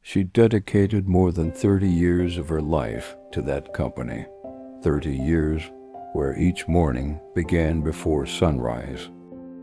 She dedicated more than 30 years of her life to that company. 30 years where each morning began before sunrise.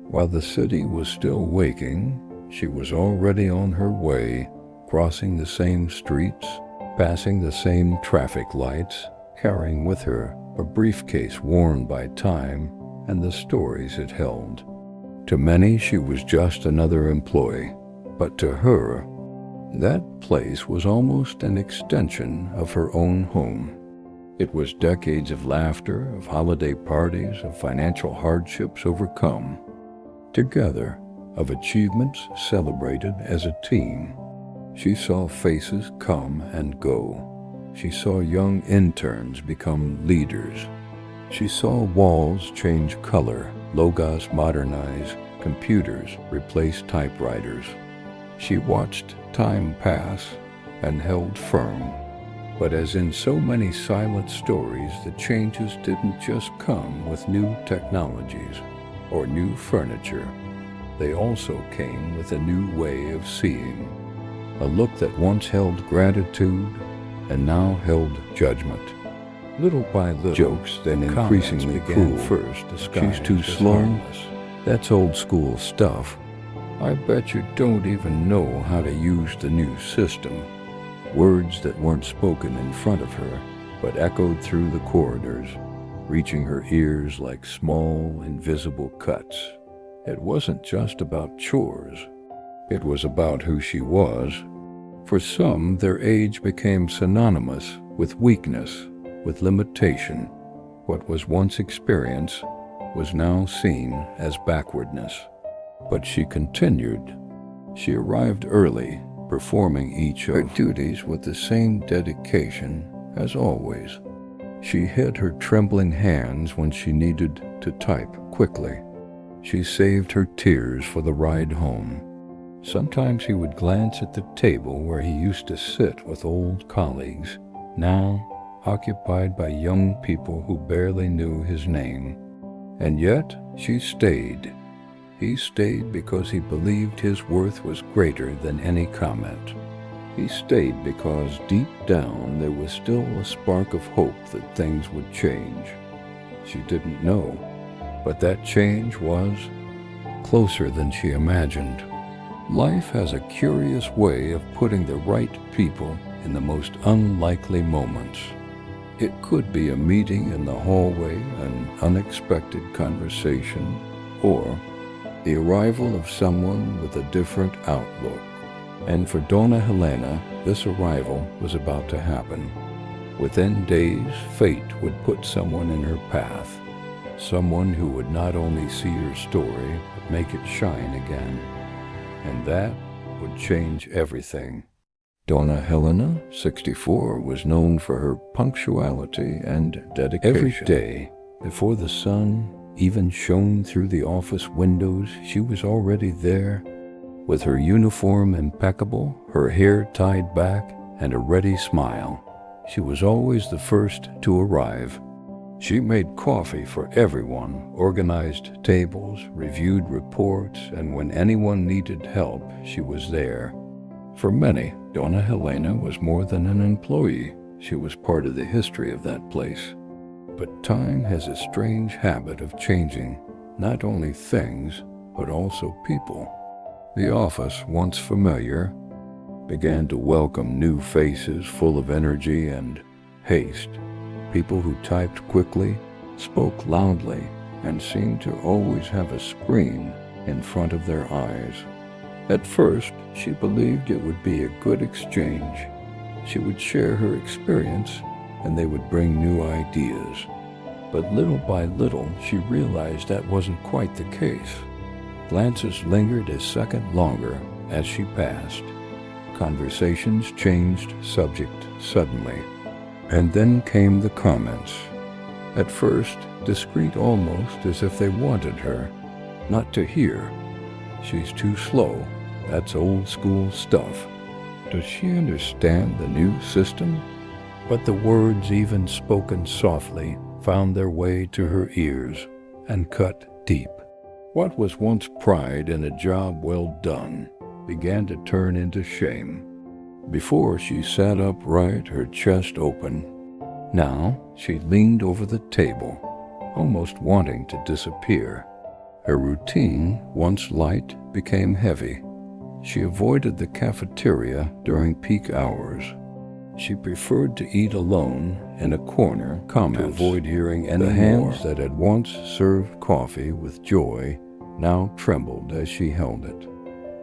While the city was still waking, she was already on her way, crossing the same streets, passing the same traffic lights, carrying with her a briefcase worn by time and the stories it held. To many, she was just another employee, but to her, that place was almost an extension of her own home. It was decades of laughter, of holiday parties, of financial hardships overcome. Together, of achievements celebrated as a team. She saw faces come and go. She saw young interns become leaders. She saw walls change color, logos modernize, computers replace typewriters. She watched time pass and held firm. But as in so many silent stories, the changes didn't just come with new technologies or new furniture. They also came with a new way of seeing. A look that once held gratitude and now held judgment. Little by little, jokes then increasingly cruel. First, she's too slow. That's old school stuff. I bet you don't even know how to use the new system. Words that weren't spoken in front of her, but echoed through the corridors, reaching her ears like small, invisible cuts. It wasn't just about chores. It was about who she was. For some, their age became synonymous with weakness, with limitation. What was once experience was now seen as backwardness. But she continued. She arrived early, performing each of her duties with the same dedication as always. She hid her trembling hands when she needed to type quickly. She saved her tears for the ride home. Sometimes he would glance at the table where he used to sit with old colleagues, now occupied by young people who barely knew his name. And yet she stayed. He stayed because he believed his worth was greater than any comment. He stayed because deep down there was still a spark of hope that things would change. She didn't know, but that change was closer than she imagined. Life has a curious way of putting the right people in the most unlikely moments. It could be a meeting in the hallway, an unexpected conversation, or the arrival of someone with a different outlook. And for Donna Helena, this arrival was about to happen. Within days, fate would put someone in her path, someone who would not only see her story, but make it shine again. And that would change everything. Donna Helena, 64, was known for her punctuality and dedication. Every day, before the sun even shone through the office windows, she was already there, with her uniform impeccable, her hair tied back, and a ready smile. She was always the first to arrive. She made coffee for everyone, organized tables, reviewed reports, and when anyone needed help, she was there. For many, Donna Helena was more than an employee. She was part of the history of that place. But time has a strange habit of changing not only things, but also people. The office, once familiar, began to welcome new faces full of energy and haste. People who typed quickly, spoke loudly, and seemed to always have a screen in front of their eyes. At first, she believed it would be a good exchange. She would share her experience, and they would bring new ideas. But little by little, she realized that wasn't quite the case. Glances lingered a second longer as she passed. Conversations changed subject suddenly. And then came the comments. At first, discreet almost as if they wanted her not to hear. She's too slow. That's old school stuff. Does she understand the new system? But the words, even spoken softly, found their way to her ears and cut deep. What was once pride in a job well done began to turn into shame. Before she sat upright, her chest open. Now she leaned over the table, almost wanting to disappear. Her routine, once light, became heavy. She avoided the cafeteria during peak hours. She preferred to eat alone in a corner, to avoid hearing any more. The hands that had once served coffee with joy now trembled as she held it.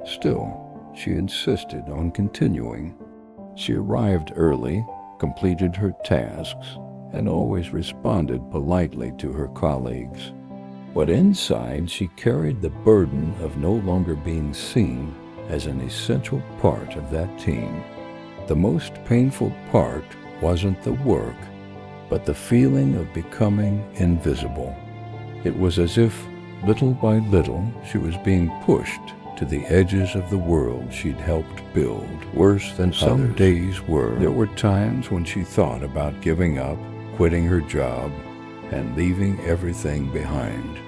Still, she insisted on continuing. She arrived early, completed her tasks, and always responded politely to her colleagues. But inside, she carried the burden of no longer being seen as an essential part of that team. The most painful part wasn't the work, but the feeling of becoming invisible. It was as if, little by little, she was being pushed to the edges of the world she'd helped build. Worse than some days were. There were times when she thought about giving up, quitting her job, and leaving everything behind.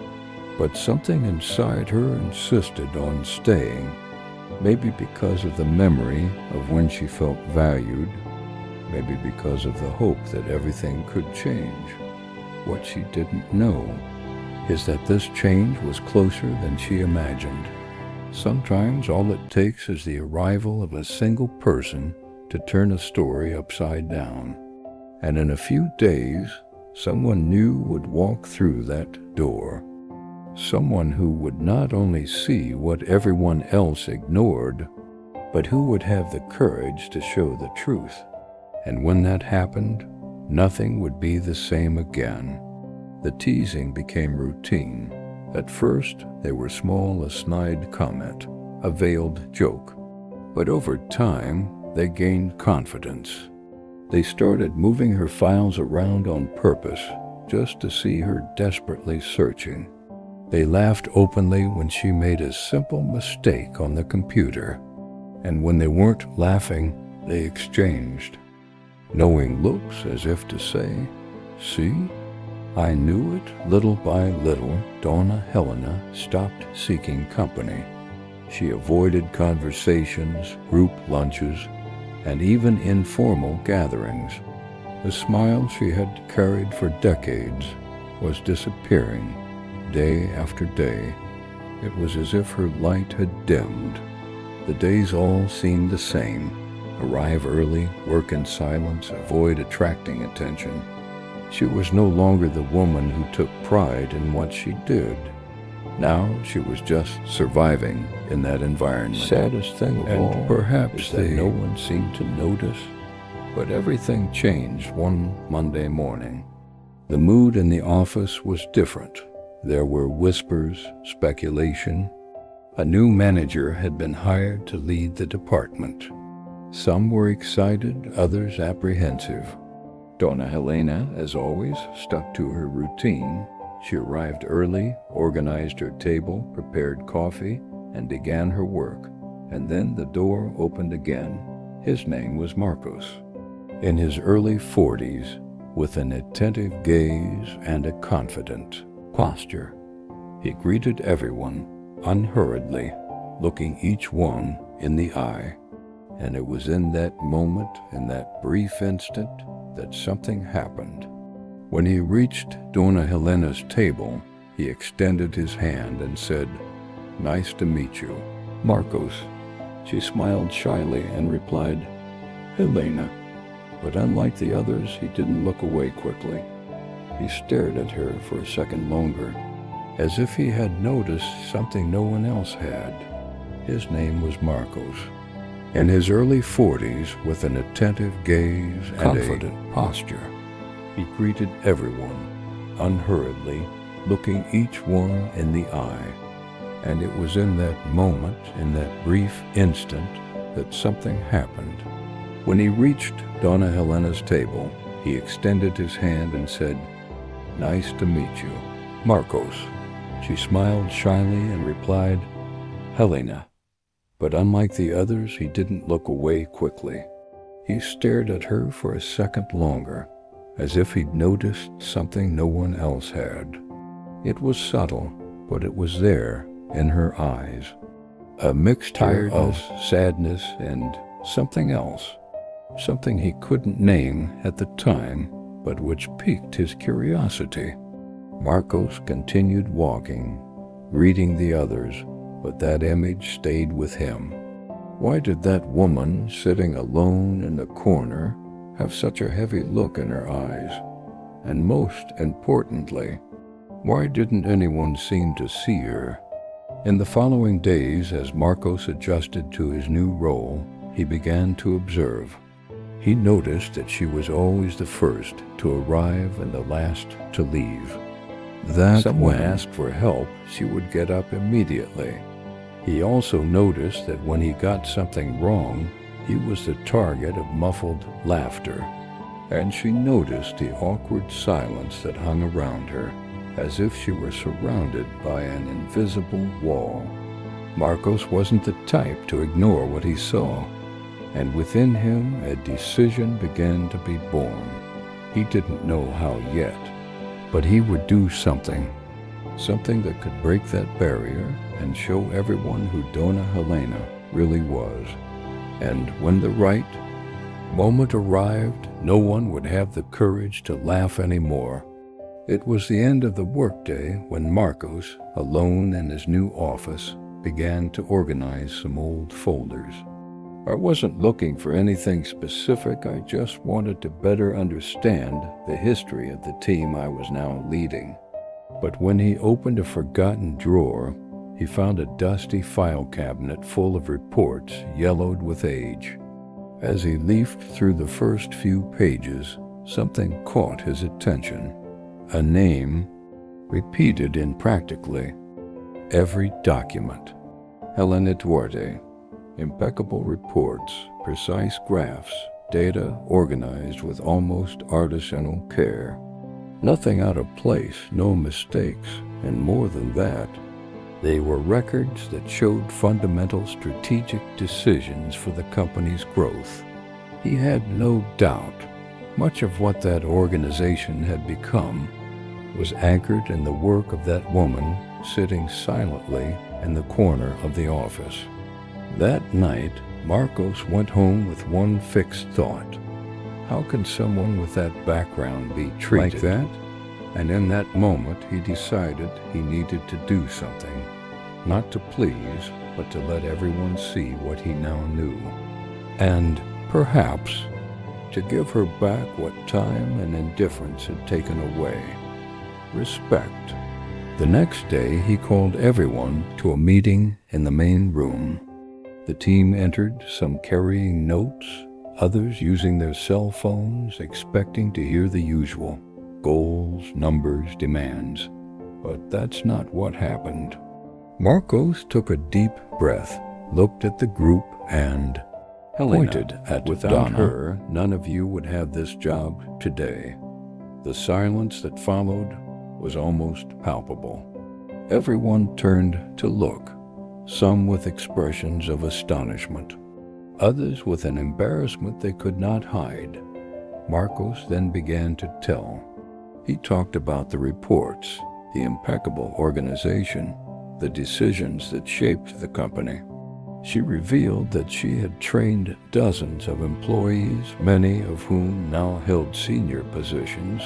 But something inside her insisted on staying, maybe because of the memory of when she felt valued, maybe because of the hope that everything could change. What she didn't know is that this change was closer than she imagined. Sometimes all it takes is the arrival of a single person to turn a story upside down. And in a few days, someone new would walk through that door. Someone who would not only see what everyone else ignored, but who would have the courage to show the truth. And when that happened, nothing would be the same again. The teasing became routine. At first, they were small, a snide comment, a veiled joke. But over time, they gained confidence. They started moving her files around on purpose, just to see her desperately searching. They laughed openly when she made a simple mistake on the computer. And when they weren't laughing, they exchanged knowing looks as if to say, "See? I knew it." Little by little, Donna Helena stopped seeking company. She avoided conversations, group lunches, and even informal gatherings. The smile she had carried for decades was disappearing day after day. It was as if her light had dimmed. The days all seemed the same. Arrive early, work in silence, avoid attracting attention. She was no longer the woman who took pride in what she did. Now she was just surviving in that environment. Saddest thing of all, perhaps, is that no one seemed to notice. But everything changed one Monday morning. The mood in the office was different. There were whispers, speculation. A new manager had been hired to lead the department. Some were excited, others apprehensive. Donna Helena, as always, stuck to her routine. She arrived early, organized her table, prepared coffee, and began her work. And then the door opened again. His name was Marcos. In his early 40s, with an attentive gaze and a confident posture, he greeted everyone unhurriedly, looking each one in the eye. And it was in that moment, in that brief instant, that something happened. When he reached Donna Helena's table, he extended his hand and said, "Nice to meet you, Marcos." She smiled shyly and replied, "Helena." But unlike the others, he didn't look away quickly. He stared at her for a second longer, as if he had noticed something no one else had. His name was Marcos. In his early 40s, with an attentive gaze and confident posture, he greeted everyone unhurriedly, looking each one in the eye. And it was in that moment, in that brief instant, that something happened. When he reached Donna Helena's table, he extended his hand and said, "Nice to meet you, Marcos." She smiled shyly and replied, "Helena." But unlike the others, he didn't look away quickly. He stared at her for a second longer, as if he'd noticed something no one else had. It was subtle, but it was there in her eyes. A mixture of sadness and something else, something he couldn't name at the time, but which piqued his curiosity. Marcos continued walking, greeting the others, but that image stayed with him. Why did that woman sitting alone in the corner have such a heavy look in her eyes? And most importantly, why didn't anyone seem to see her? In the following days, as Marcos adjusted to his new role, he began to observe. He noticed that she was always the first to arrive and the last to leave. That someone asked for help, she would get up immediately. He also noticed that when he got something wrong, he was the target of muffled laughter. And she noticed the awkward silence that hung around her, as if she were surrounded by an invisible wall. Marcos wasn't the type to ignore what he saw, and within him a decision began to be born. He didn't know how yet, but he would do something that could break that barrier and show everyone who Donna Helena really was. And when the right moment arrived, no one would have the courage to laugh anymore. It was the end of the workday when Marcos, alone in his new office, began to organize some old folders. I wasn't looking for anything specific, I just wanted to better understand the history of the team I was now leading. But when he opened a forgotten drawer, he found a dusty file cabinet full of reports yellowed with age. As he leafed through the first few pages, something caught his attention. A name repeated in practically every document. Helena Duarte. Impeccable reports, precise graphs, data organized with almost artisanal care. Nothing out of place, no mistakes, and more than that, they were records that showed fundamental strategic decisions for the company's growth. He had no doubt much of what that organization had become was anchored in the work of that woman sitting silently in the corner of the office. That night, Marcos went home with one fixed thought. How can someone with that background be treated like that? And in that moment, he decided he needed to do something. Not to please, but to let everyone see what he now knew. And, perhaps, to give her back what time and indifference had taken away. Respect. The next day, he called everyone to a meeting in the main room. The team entered, some carrying notes, others using their cell phones, expecting to hear the usual goals, numbers, demands. But that's not what happened. Marcos took a deep breath, looked at the group, and pointed at Without Donna. Her, none of you would have this job today. The silence that followed was almost palpable. Everyone turned to look, some with expressions of astonishment, others with an embarrassment they could not hide. Marcos then began to tell. He talked about the reports, the impeccable organization, the decisions that shaped the company. She revealed that she had trained dozens of employees, many of whom now held senior positions,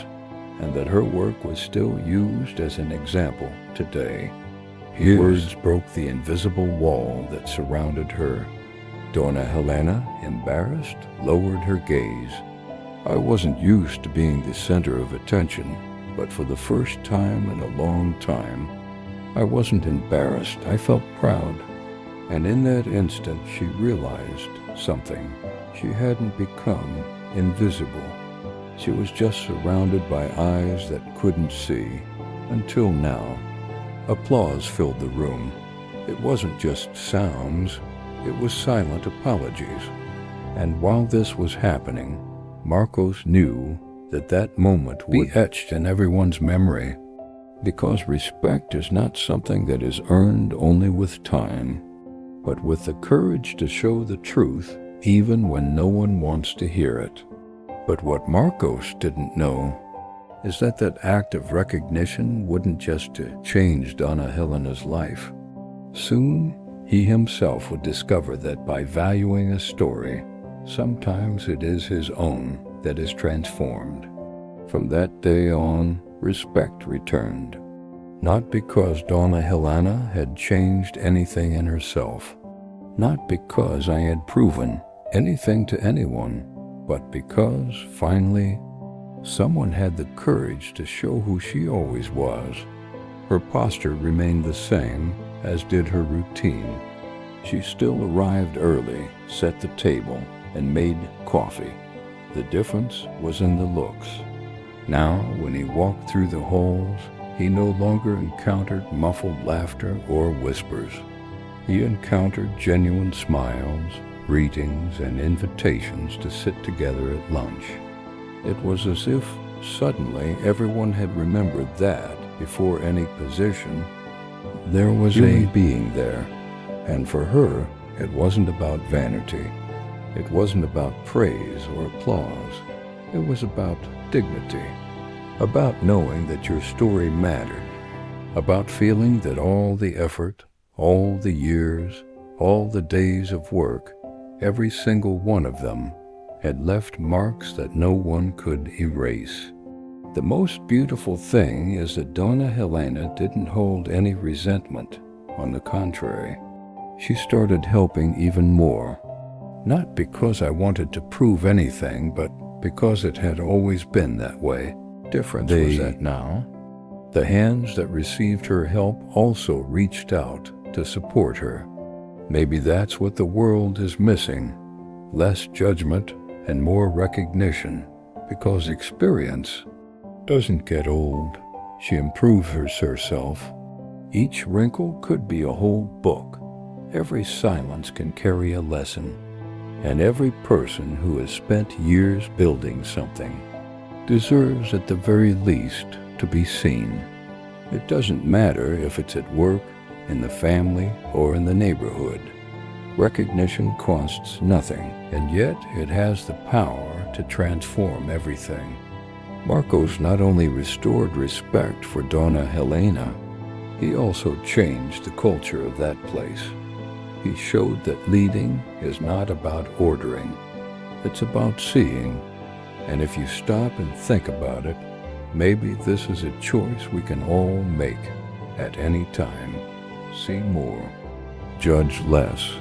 and that her work was still used as an example today. His words broke the invisible wall that surrounded her. Donna Helena, embarrassed, lowered her gaze. I wasn't used to being the center of attention, but for the first time in a long time, I wasn't embarrassed. I felt proud. And in that instant, she realized something. She hadn't become invisible. She was just surrounded by eyes that couldn't see, until now. Applause filled the room. It wasn't just sounds, it was silent apologies. And while this was happening, Marcos knew that that moment would be etched in everyone's memory, because respect is not something that is earned only with time, but with the courage to show the truth even when no one wants to hear it. But what Marcos didn't know is that that act of recognition wouldn't just change Donna Helena's life. Soon, He himself would discover that by valuing a story, sometimes it is his own that is transformed. From that day on, respect returned. Not because Donna Helena had changed anything in herself, not because I had proven anything to anyone, but because, finally, someone had the courage to show who she always was. Her posture remained the same, as did her routine. She still arrived early, set the table, and made coffee. The difference was in the looks. Now, when he walked through the halls, he no longer encountered muffled laughter or whispers. He encountered genuine smiles, greetings, and invitations to sit together at lunch. It was as if suddenly everyone had remembered that, before any position, there was a being there. And for her, it wasn't about vanity. It wasn't about praise or applause. It was about dignity. About knowing that your story mattered. About feeling that all the effort, all the years, all the days of work, every single one of them, had left marks that no one could erase. The most beautiful thing is that Donna Helena didn't hold any resentment. On the contrary, she started helping even more. Not because I wanted to prove anything, but because it had always been that way. Difference was that now, the hands that received her help also reached out to support her. Maybe that's what the world is missing. Less judgment and more recognition, because experience doesn't get old. She improves herself. Each wrinkle could be a whole book. Every silence can carry a lesson. And every person who has spent years building something deserves at the very least to be seen. It doesn't matter if it's at work, in the family, or in the neighborhood. Recognition costs nothing, and yet it has the power to transform everything. Marcos not only restored respect for Donna Helena, he also changed the culture of that place. He showed that leading is not about ordering, it's about seeing. And if you stop and think about it, maybe this is a choice we can all make at any time. See more, judge less.